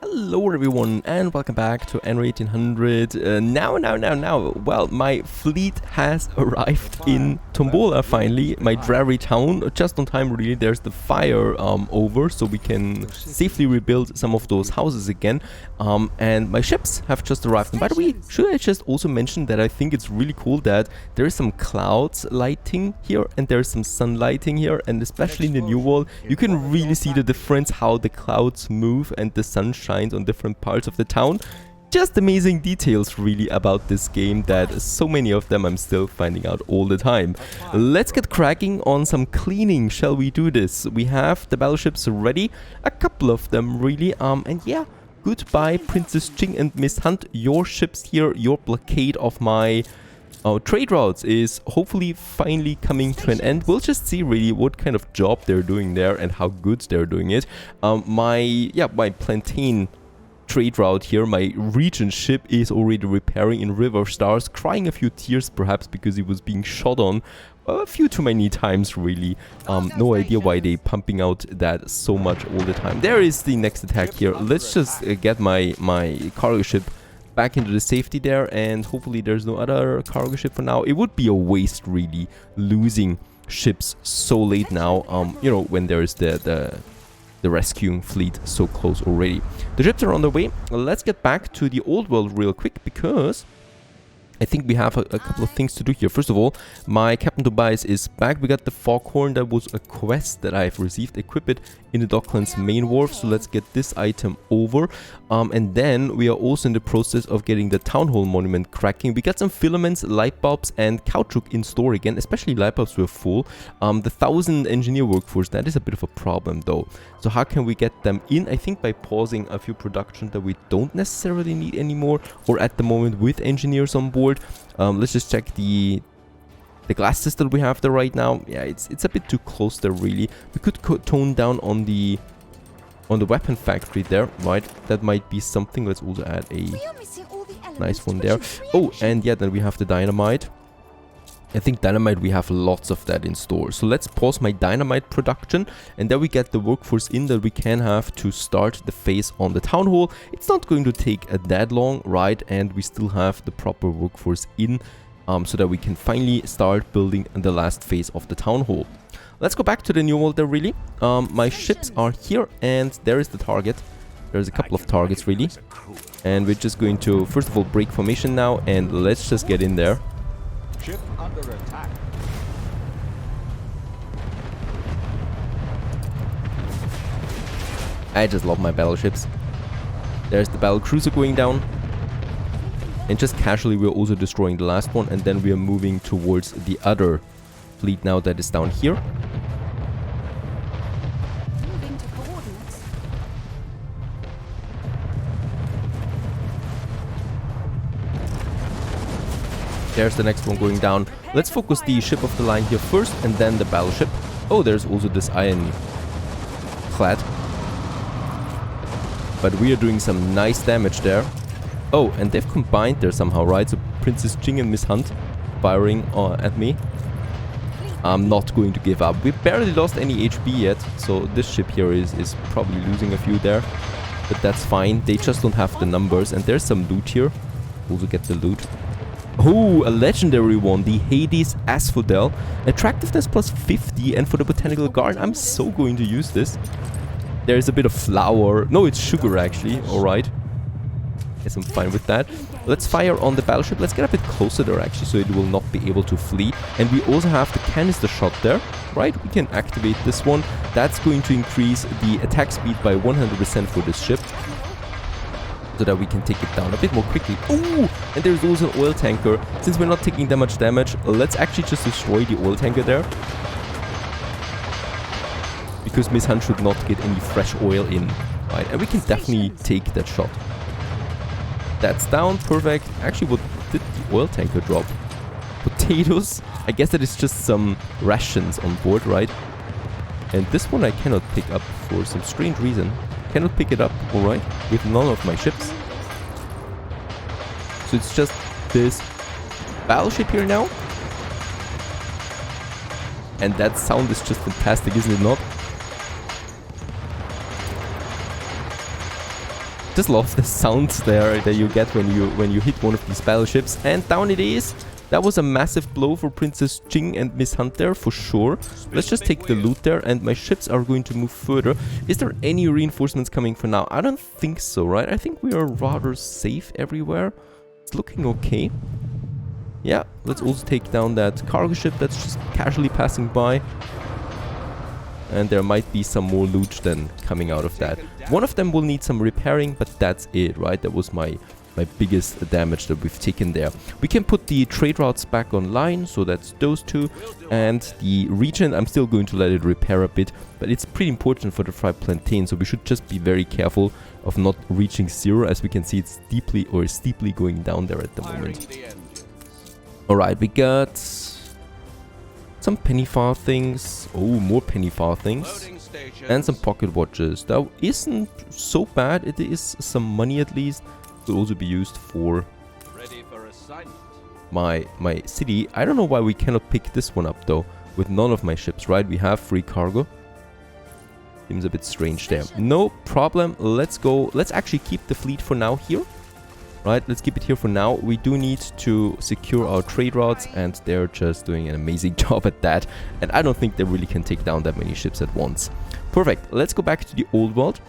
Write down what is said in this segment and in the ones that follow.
Hello everyone and welcome back to Anno 1800. Well, my fleet has arrived in Tombola finally, my dreary town, just on time really. There's the fire over, so we can safely rebuild some of those houses again. And my ships have just arrived. And by the way, should I just also mention that I think it's really cool that there is some clouds lighting here and there's some sun lighting here, and especially in the new wall, you can really see the difference how the clouds move and the sun shines on different parts of the town. Just amazing details really about this game that so many of them I'm still finding out all the time. Let's get cracking on some cleaning. Shall we do this? We have the battleships ready, a couple of them really, and yeah, goodbye Princess Jing and Miss Hunt. Your ships here, your blockade of my trade routes is hopefully finally coming to an end. We'll just see really what kind of job they're doing there and how good they're doing it. My plantain trade route here, my regent ship, is already repairing in River Stars, crying a few tears perhaps because he was being shot on a few too many times really. No idea why they pumping out that so much all the time. There is the next attack here. Let's just get my cargo ship back into the safety there, and hopefully there's no other cargo ship for now. It would be a waste really losing ships so late now, you know, when there's the rescuing fleet so close already. The ships are on their way. Let's get back to the old world real quick, because I think we have a couple of things to do here. First of all, my Captain Tobias is back. We got the foghorn. That was a quest that I've received. Equip it in the Docklands main wharf. So let's get this item over. And then we are also in the process of getting the Town Hall monument cracking. We got some filaments, light bulbs, and caoutchouc in store again. Especially light bulbs were full. The 1,000 engineer workforce, that is a bit of a problem though. So how can we get them in? I think by pausing a few production that we don't necessarily need anymore, or at the moment with engineers on board. Let's just check the glasses that we have there right now. Yeah, it's a bit too close there really. We could tone down on the weapon factory there, right? That might be something. Let's also add a nice one there. Oh, and yeah, then we have the dynamite. I think dynamite, we have lots of that in store. So let's pause my dynamite production, and then we get the workforce in that we can have to start the phase on the town hall. It's not going to take that long, right? And we still have the proper workforce in, so that we can finally start building the last phase of the town hall. Let's go back to the new world there really. My ships are here, and there is the target. There's a couple of targets really. And we're just going to, first of all, break formation now, and let's just get in there. Ship under attack. I just love my battleships. There's the battle cruiser going down. And just casually we're also destroying the last one, and then we are moving towards the other fleet now that is down here. Moving to coordinates. There's the next one going down. Let's focus the ship of the line here first, and then the battleship. Oh, there's also this ironclad. But we are doing some nice damage there. Oh, and they've combined there somehow, right? So Princess Jing and Miss Hunt firing at me. I'm not going to give up. We barely lost any HP yet, so this ship here is probably losing a few there. But that's fine. They just don't have the numbers. And there's some loot here. Also get the loot. Oh, a legendary one, the Hades Asphodel. Attractiveness plus 50, and for the botanical garden, I'm so going to use this. There's a bit of flour. No, it's sugar actually. Alright. Guess I'm fine with that. Let's fire on the battleship. Let's get a bit closer there actually, so it will not be able to flee. And we also have the canister shot there, right? We can activate this one. That's going to increase the attack speed by 100% for this ship, so that we can take it down a bit more quickly. Oh, and there's also an oil tanker. Since we're not taking that much damage, let's actually just destroy the oil tanker there, because Miss Hunt should not get any fresh oil in, right? And we can definitely take that shot. That's down, perfect. Actually, what did the oil tanker drop? Potatoes? I guess that is just some rations on board, right? And this one I cannot pick up for some strange reason. Cannot pick it up, alright, with none of my ships. So it's just this battleship here now. And that sound is just fantastic, isn't it not? Just love the sounds there that you get when you hit one of these battleships. And down it is. That was a massive blow for Princess Jing and Miss Hunt there, for sure. Let's just take the loot there, and my ships are going to move further. Is there any reinforcements coming for now? I don't think so, right? I think we are rather safe everywhere. It's looking okay. Yeah, let's also take down that cargo ship that's just casually passing by. And there might be some more loot then coming out of that. One of them will need some repairing, but that's it, right? That was my biggest damage that we've taken there. We can put the trade routes back online, so that's those two. And the region, I'm still going to let it repair a bit, but it's pretty important for the fried plantain, so we should just be very careful of not reaching zero. As we can see, it's deeply or steeply going down there at the moment. Alright, we got some penny farthings. Oh, more penny farthings. And some pocket watches. That isn't so bad. It is some money at least. Could also be used for my city. I don't know why we cannot pick this one up though, with none of my ships, right? We have free cargo. Seems a bit strange there. No problem. Let's go. Let's actually keep the fleet for now here. Right, let's keep it here for now. We do need to secure our trade routes, and they're just doing an amazing job at that. And I don't think they really can take down that many ships at once. Perfect. Let's go back to the old world.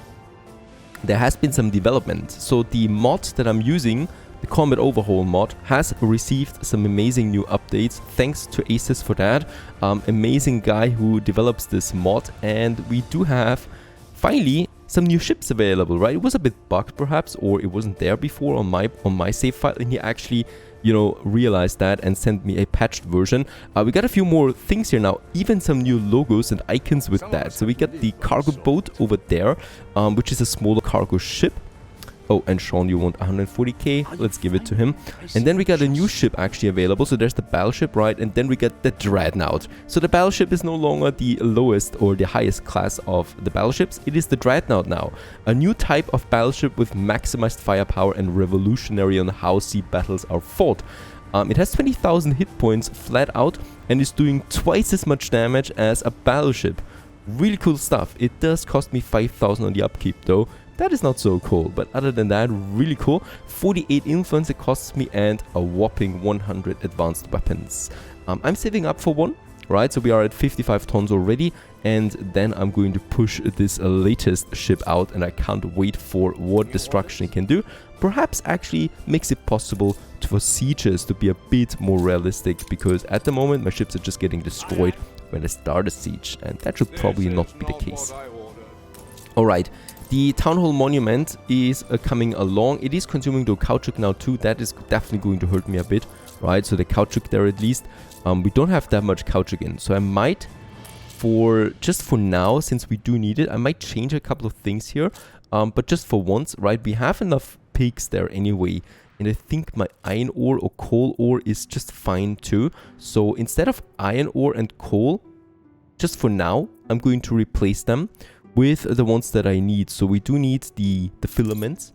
There has been some development. So the mod that I'm using, the Combat Overhaul Mod, has received some amazing new updates. Thanks to Aces for that. Amazing guy who develops this mod. And we do have, finally, some new ships available, right? It was a bit bugged perhaps, or it wasn't there before on my save file, and he actually, you know, realized that and sent me a patched version. We got a few more things here now, even some new logos and icons with that. So we got the cargo boat over there, which is a smaller cargo ship. Oh, and Sean, you want 140k? Let's give it to him. And then we got a new ship actually available. So there's the battleship, right? And then we got the dreadnought. So the battleship is no longer the lowest or the highest class of the battleships. It is the dreadnought now. A new type of battleship with maximized firepower and revolutionary on how sea battles are fought. It has 20,000 hit points flat out and is doing twice as much damage as a battleship. Really cool stuff. It does cost me 5,000 on the upkeep though. That is not so cool, but other than that, really cool. 48 influence it costs me, and a whopping 100 advanced weapons. I'm saving up for one, right? So we are at 55 tons already, and then I'm going to push this latest ship out, and I can't wait for what destruction it can do. Perhaps actually makes it possible for sieges to be a bit more realistic, because at the moment my ships are just getting destroyed when I start a siege, and that should probably not be the case. Alright. The Town Hall Monument is coming along. It is consuming the caoutchouc now too. That is definitely going to hurt me a bit, right? So the caoutchouc there at least. We don't have that much caoutchouc in. So I might, just for now, since we do need it, I might change a couple of things here. But just for once, right? We have enough pigs there anyway. And I think my iron ore or coal ore is just fine too. So instead of iron ore and coal, just for now, I'm going to replace them with the ones that I need. So we do need the filaments.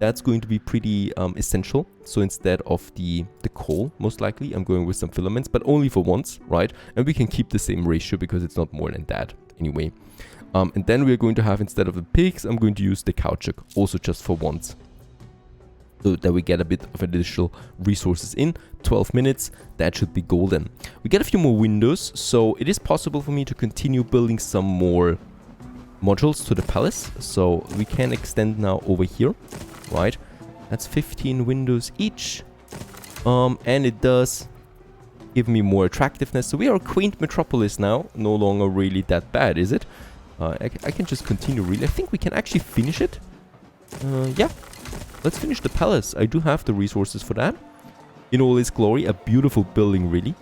That's going to be pretty essential. So instead of the coal, most likely, I'm going with some filaments, but only for once, right? And we can keep the same ratio because it's not more than that anyway. And then we're going to have, instead of the pigs, I'm going to use the caoutchouc, also just for once. So that we get a bit of additional resources in. 12 minutes, that should be golden. We get a few more windows, so it is possible for me to continue building some more modules to the palace, so we can extend now over here, right? That's 15 windows each, and it does give me more attractiveness. So we are a quaint metropolis now, no longer really that bad, is it? I can just continue really. I think we can actually finish it. Yeah, let's finish the palace. I do have the resources for that. In all its glory, a beautiful building really.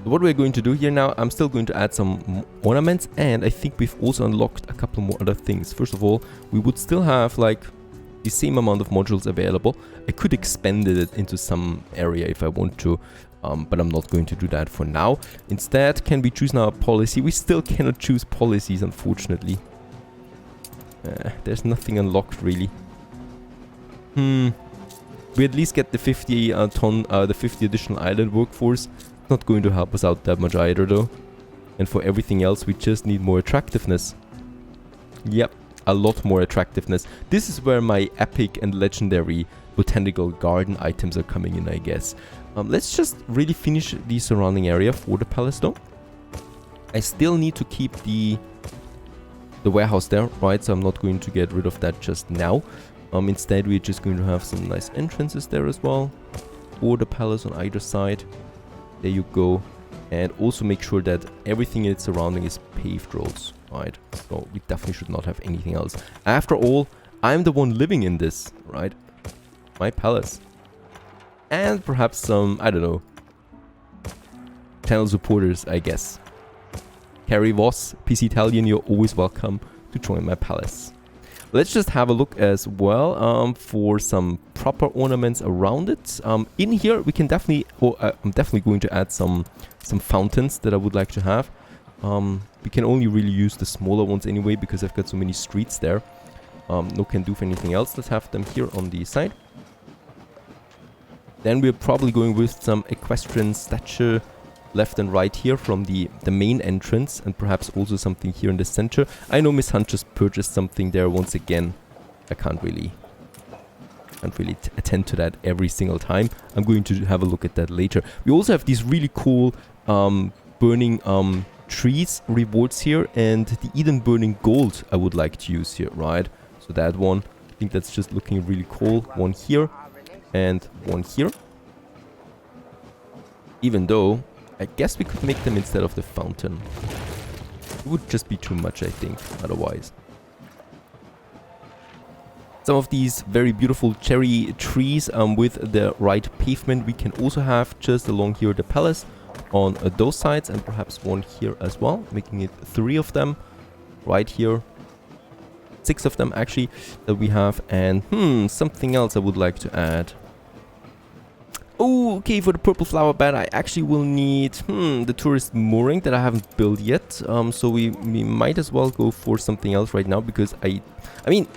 What we're going to do here now, I'm still going to add some ornaments, and I think we've also unlocked a couple more other things. First of all, we would still have like the same amount of modules available. I could expand it into some area if I want to, but I'm not going to do that for now. Instead, can we choose now a policy? We still cannot choose policies, unfortunately. There's nothing unlocked really. We at least get the 50 the 50 additional island workforce. Not going to help us out that much either though. And for everything else we just need more attractiveness. Yep, a lot more attractiveness. This is where my epic and legendary botanical garden items are coming in, I guess. Let's just really finish the surrounding area for the palace though. I still need to keep the warehouse there, right? So I'm not going to get rid of that just now. Instead, we're just going to have some nice entrances there as well. For the palace on either side. There you go. And also make sure that everything in its surrounding is paved roads, right? So we definitely should not have anything else. After all, I'm the one living in this, right? My palace. And perhaps some, I don't know, channel supporters, I guess. Carrie Voss, PC Italian, you're always welcome to join my palace. Let's just have a look as well for some proper ornaments around it. In here, we can definitely, I'm definitely going to add some fountains that I would like to have. We can only really use the smaller ones anyway because I've got so many streets there. No can do for anything else. Let's have them here on the side. Then we're probably going with some equestrian statue left and right here from the main entrance, and perhaps also something here in the center. I know Miss Hunt just purchased something there once again. I can't really attend to that every single time. I'm going to have a look at that later. We also have these really cool burning trees rewards here, and the Eden burning gold I would like to use here, right? So that one, I think that's just looking really cool. One here and one here. Even though I guess we could make them instead of the fountain. It would just be too much, I think, otherwise. Some of these very beautiful cherry trees with the right pavement we can also have just along here the palace on those sides, and perhaps one here as well, making it 3 of them right here. 6 of them actually that we have, and something else I would like to add. Oh, okay, for the purple flower bed I actually will need the tourist mooring that I haven't built yet. So we might as well go for something else right now, because I mean,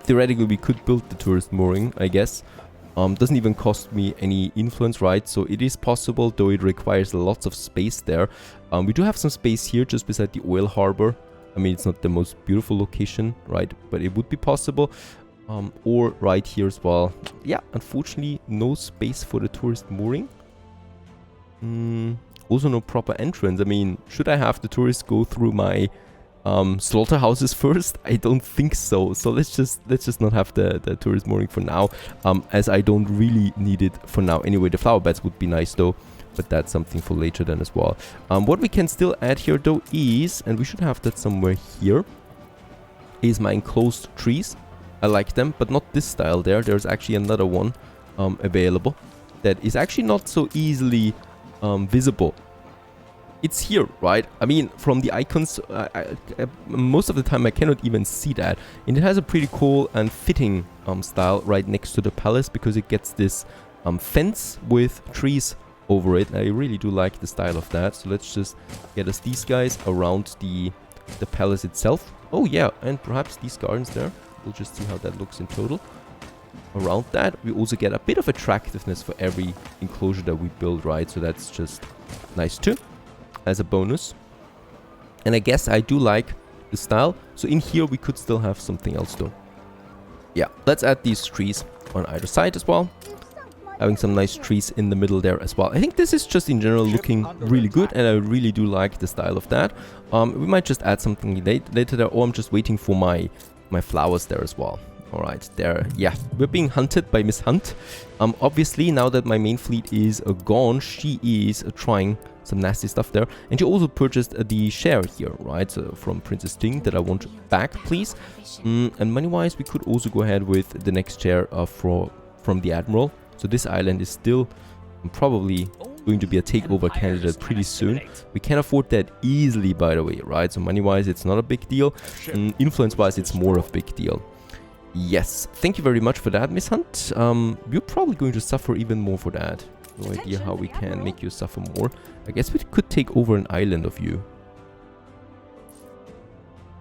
theoretically we could build the tourist mooring, I guess. Doesn't even cost me any influence, right? So it is possible, though it requires lots of space there. We do have some space here just beside the oil harbor. I mean, it's not the most beautiful location, right? But it would be possible. Or right here as well. Yeah, unfortunately, no space for the tourist mooring. Also no proper entrance. I mean, should I have the tourists go through my slaughterhouses first? I don't think so. So let's just not have the tourist mooring for now, as I don't really need it for now. Anyway, the flower beds would be nice though, but that's something for later then as well. What we can still add here though is, and we should have that somewhere here, is my enclosed trees. I like them, but not this style there. There's actually another one available that is actually not so easily visible. It's here, right? I mean, from the icons, most of the time I cannot even see that. And it has a pretty cool and fitting style right next to the palace, because it gets this fence with trees over it. I really do like the style of that. So let's just get us these guys around the palace itself. Oh yeah, and perhaps these gardens there. We'll just see how that looks in total. Around that, we also get a bit of attractiveness for every enclosure that we build, right? So that's just nice too, as a bonus. And I guess I do like the style. So in here, we could still have something else though. Yeah, let's add these trees on either side as well. Having some nice trees in the middle there as well. I think this is just in general looking really good, and I really do like the style of that. We might just add something later there, or I'm just waiting for my flowers there as well. All right, there. Yeah, we're being hunted by Miss Hunt. Obviously, now that my main fleet is gone, she is trying some nasty stuff there. And she also purchased the share here, right, from Princess Ting that I want back, please. And money-wise, we could also go ahead with the next share from the Admiral. So this island is still probably going to be a takeover candidate pretty soon. We can afford that easily, by the way, right? So money-wise, it's not a big deal. Influence-wise, it's more of a big deal. Yes, thank you very much for that, Miss Hunt. You're probably going to suffer even more for that. No idea how we can make you suffer more. I guess we could take over an island of you.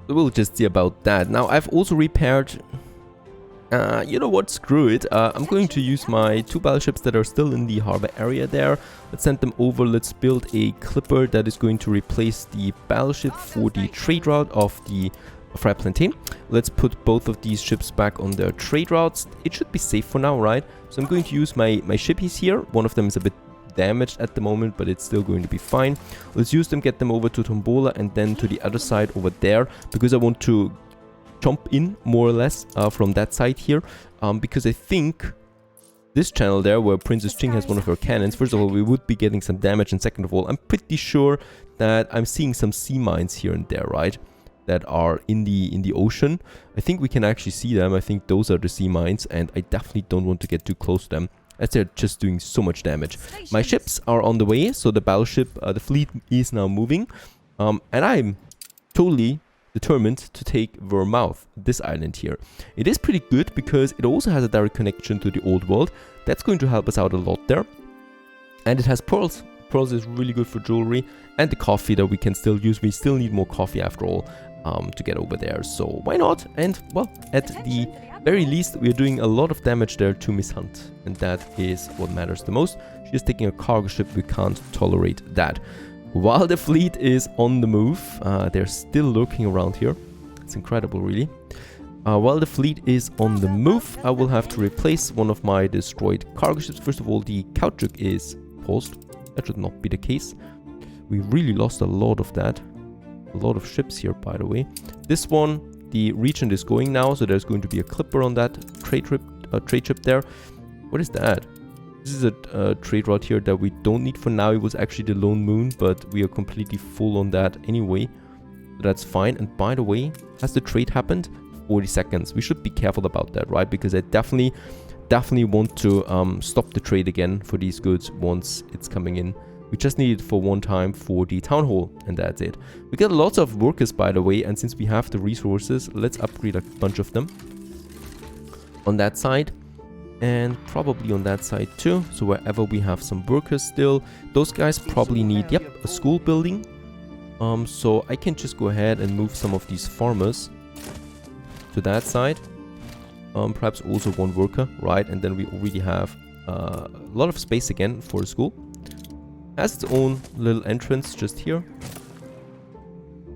So we'll just see about that. Now, I've also repaired... you know what, screw it. I'm going to use my 2 battleships that are still in the harbor area there. Let's send them over. Let's build a clipper that is going to replace the battleship for the trade route of the Fry Plantain. Let's put both of these ships back on their trade routes. It should be safe for now, right? So I'm going to use my shippies here. One of them is a bit damaged at the moment, but it's still going to be fine. Let's use them, get them over to Tombola and then to the other side over there, because I want to jump in more or less from that side here, because I think this channel there where Princess Ching has one of her cannons, first of all, we would be getting some damage, and second of all, I'm pretty sure that I'm seeing some sea mines here and there, right? That are in the ocean. I think we can actually see them. I think those are the sea mines, and I definitely don't want to get too close to them, as they're just doing so much damage. My ships are on the way, so the battleship, the fleet is now moving, and I'm totally determined to take Vermouth, this island here. It is pretty good because it also has a direct connection to the old world. That's going to help us out a lot there. And it has pearls. Pearls is really good for jewelry, and the coffee that we can still use. We still need more coffee after all to get over there, so why not? And well, at the very least, we are doing a lot of damage there to Miss Hunt, and that is what matters the most. She's taking a cargo ship. We can't tolerate that. While the fleet is on the move, they're still lurking around here. It's incredible, really. While the fleet is on the move, I will have to replace one of my destroyed cargo ships. First of all, the Cautchuk is paused. That should not be the case. We really lost a lot of that. A lot of ships here, by the way. This one, the Regent is going now, so there's going to be a clipper on that trade ship there. What is that? This is a trade route here that we don't need for now. It was actually the Lone Moon, but we are completely full on that anyway. So that's fine. And by the way, has the trade happened? 40 seconds. We should be careful about that, right? Because I definitely want to stop the trade again for these goods once it's coming in. We just need it for one time for the town hall, and that's it. We got lots of workers, by the way, and since we have the resources, let's upgrade a bunch of them on that side, and probably on that side too. So wherever we have some workers still, those guys probably need, yep, a school building. So I can just go ahead and move some of these farmers to that side. Perhaps also one worker, right? And then we already have a lot of space again for a school. Has its own little entrance just here.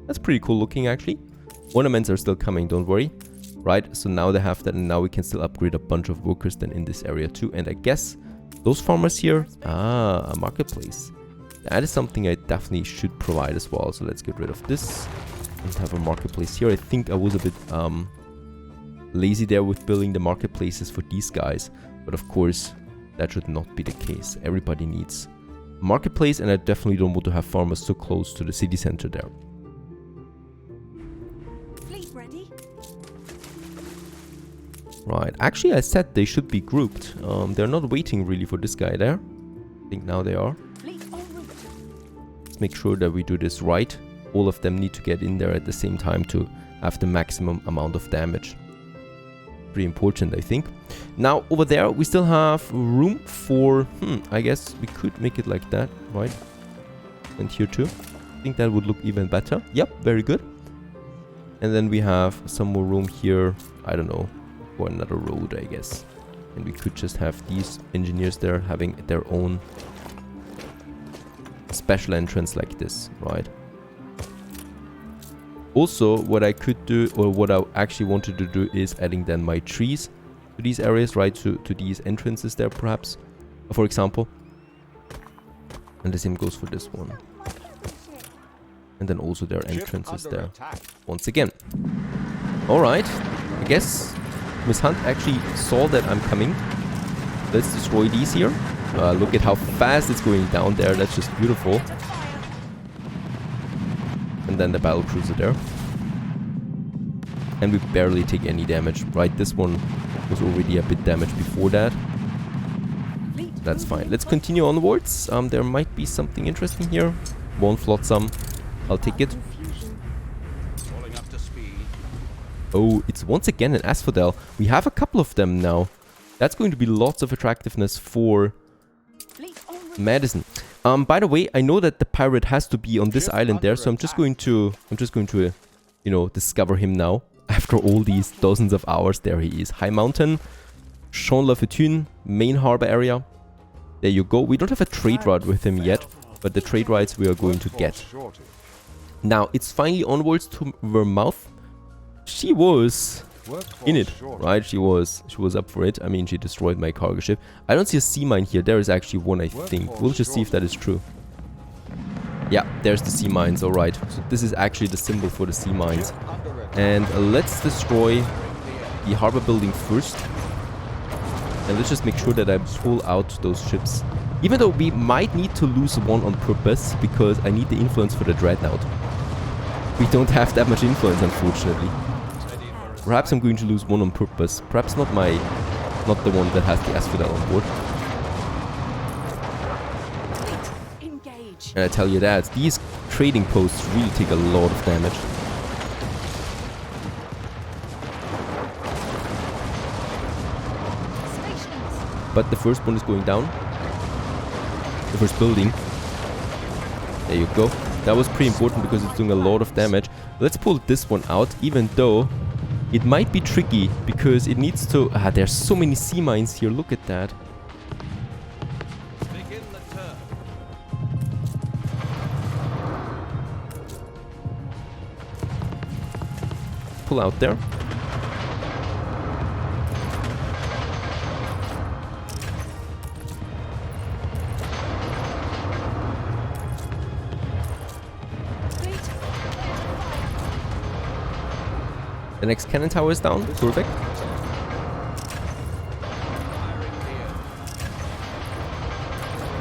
That's pretty cool looking, actually. Ornaments are still coming, don't worry. Right, so now they have that, and now we can still upgrade a bunch of workers then in this area too. And I guess those farmers here, a marketplace. That is something I definitely should provide as well. So let's get rid of this and have a marketplace here. I think I was a bit lazy there with building the marketplaces for these guys, but of course that should not be the case. Everybody needs marketplace, and I definitely don't want to have farmers so close to the city center there. Fleet ready. Right, actually I said they should be grouped. They're not waiting really for this guy there. I think now they are. Fleet en route. Let's make sure that we do this right. All of them need to get in there at the same time to have the maximum amount of damage. Pretty important, I think. Now over there we still have room for, I guess we could make it like that, right? And here too. I think that would look even better. Yep, very good. And then we have some more room here, I don't know, for another road, I guess. And we could just have these engineers there having their own special entrance like this, right? Also, what I could do, or what I actually wanted to do, is adding then my trees to these areas, right? To these entrances there, perhaps, for example. And the same goes for this one. And then also their entrances there, once again. Alright, I guess Miss Hunt actually saw that I'm coming. Let's destroy these here. Look at how fast it's going down there. That's just beautiful. And then the battle cruiser there. And we barely take any damage, right? This one was already a bit damaged before that. That's fine. Let's continue onwards. There might be something interesting here. One flotsam. I'll take it. Oh, it's once again an asphodel. We have a couple of them now. That's going to be lots of attractiveness for Madison. By the way, I know that the pirate has to be on this island there, so I'm just going to, you know, discover him now. After all these dozens of hours, there he is. High Mountain, Champs-la-Fortune, main harbor area. There you go. We don't have a trade route with him yet, but the trade routes we are going to get. Now, it's finally onwards to Vermouth. she was Workforce in it, shortage. right? She was up for it. I mean, she destroyed my cargo ship. I don't see a sea mine here. There is actually one, I think. We'll just see if that is true. Yeah, there's the sea mines. All right. So this is actually the symbol for the sea mines. Ship under attack. And let's destroy the harbor building first. And let's just make sure that I pull out those ships. Even though we might need to lose one on purpose, because I need the influence for the dreadnought. We don't have that much influence, unfortunately. Perhaps I'm going to lose one on purpose. Perhaps not the one that has the asphodel on board. Fleet, engage. And I tell you that, these trading posts really take a lot of damage. Stations. But the first one is going down. The first building. There you go. That was pretty important because it's doing a lot of damage. Let's pull this one out, even though it might be tricky because it needs to... there's so many sea mines here. Look at that. Begin the turn. Pull out there. Fleet. The next cannon tower is down. Perfect.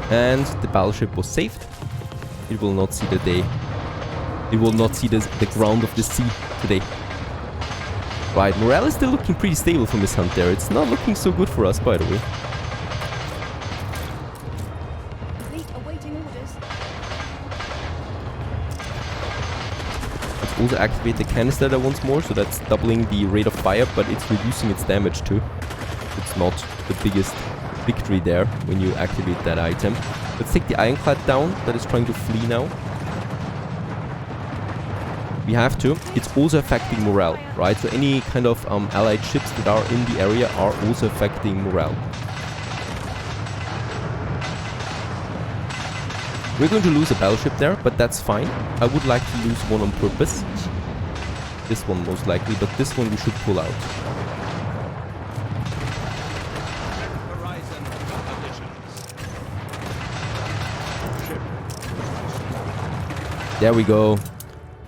And the battleship was saved. It will not see the day. It will not see the ground of the sea today. Right, morale is still looking pretty stable from this hunt there. It's not looking so good for us, by the way. Fleet awaiting orders. Let's also activate the canister once more, so that's doubling the rate of fire, but it's reducing its damage too. It's not the biggest victory there when you activate that item. Let's take the ironclad down that is trying to flee now. We have to. It's also affecting morale, right? So any kind of allied ships that are in the area are also affecting morale. We're going to lose a battleship there, but that's fine. I would like to lose one on purpose. This one most likely, but this one we should pull out. Horizon conditions. There we go.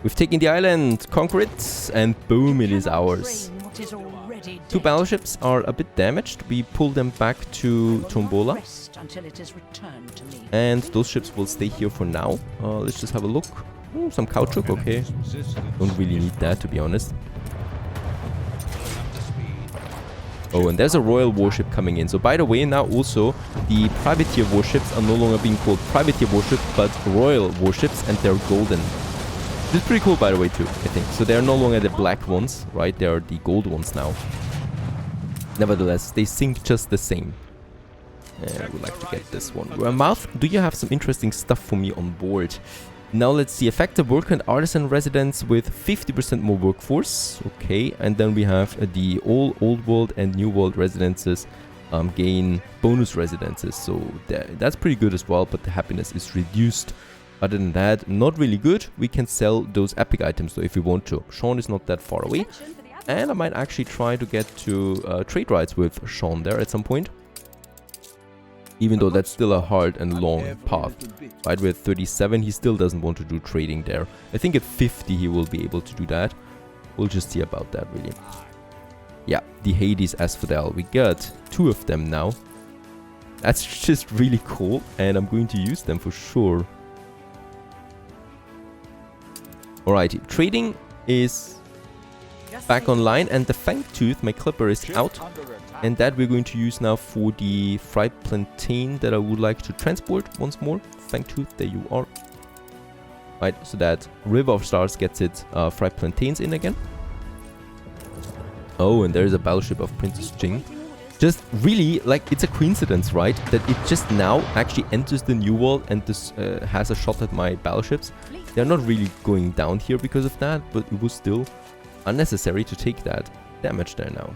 We've taken the island, conquer it, and boom, it is ours. What is already Two dead. battleships are a bit damaged. We pull them back to Tombola. Rest until it is returned to me. And those ships will stay here for now. Let's just have a look. Ooh, some caoutchouc, okay. Don't really need that, to be honest. Oh, and there's a royal warship coming in. So by the way, now also the privateer warships are no longer being called privateer warships, but royal warships, and they're golden. This is pretty cool, by the way, too, I think. So they're no longer the black ones, right? They are the gold ones now. Nevertheless, they sink just the same. I would like to get this one. Mouth, do you have some interesting stuff for me on board? Now let's see. Effective worker and artisan residents with 50% more workforce. Okay, and then we have the all old world and new world residences gain bonus residences. So that's pretty good as well, but the happiness is reduced. Other than that, not really good. We can sell those epic items though if we want to. Sean is not that far away. And I might actually try to get to trade rights with Sean there at some point. Even though that's still a hard and long path. Right, with 37, he still doesn't want to do trading there. I think at 50 he will be able to do that. We'll just see about that, really. Yeah, the Hades Asphodel. We got 2 of them now. That's just really cool, and I'm going to use them for sure. Alrighty, trading is back online, and the Fangtooth, my clipper, is out. And that we're going to use now for the fried plantain that I would like to transport once more. Fangtooth, there you are. Right, so that River of Stars gets its fried plantains in again. Oh, and there's a battleship of Princess Jing. Just really, like, it's a coincidence, right? That it just now actually enters the New World and this has a shot at my battleships. They're not really going down here because of that, but it was still unnecessary to take that damage there now.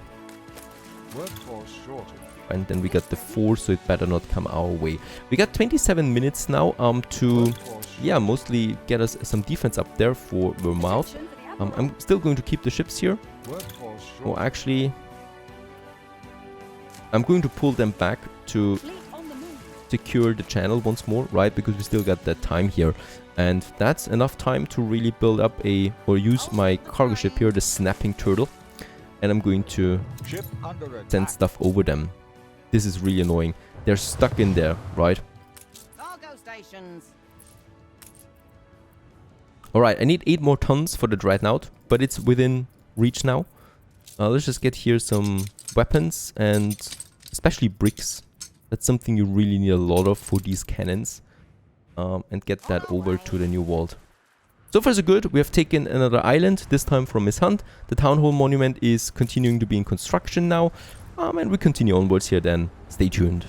Workforce shortage. And then we got the 4, so it better not come our way. We got 27 minutes now to, yeah, mostly get us some defense up there for Vermouth. I'm still going to keep the ships here. Workforce Oh, shortage. actually, I'm going to pull them back to Fleet on the move. secure the channel once more, right? Because we still got that time here. And that's enough time to really build up or use my cargo ship here, the Snapping Turtle. And I'm going to Ship under attack. send stuff over them. This is really annoying. They're stuck in there, right? Cargo stations. Alright, I need 8 more tons for the Dreadnought, but it's within reach now. Let's just get here some weapons and especially bricks. That's something you really need a lot of for these cannons. And get that over to the new vault. So far so good. We have taken another island, this time from Miss Hunt. The Town Hall Monument is continuing to be in construction now. And we continue onwards here then. Stay tuned.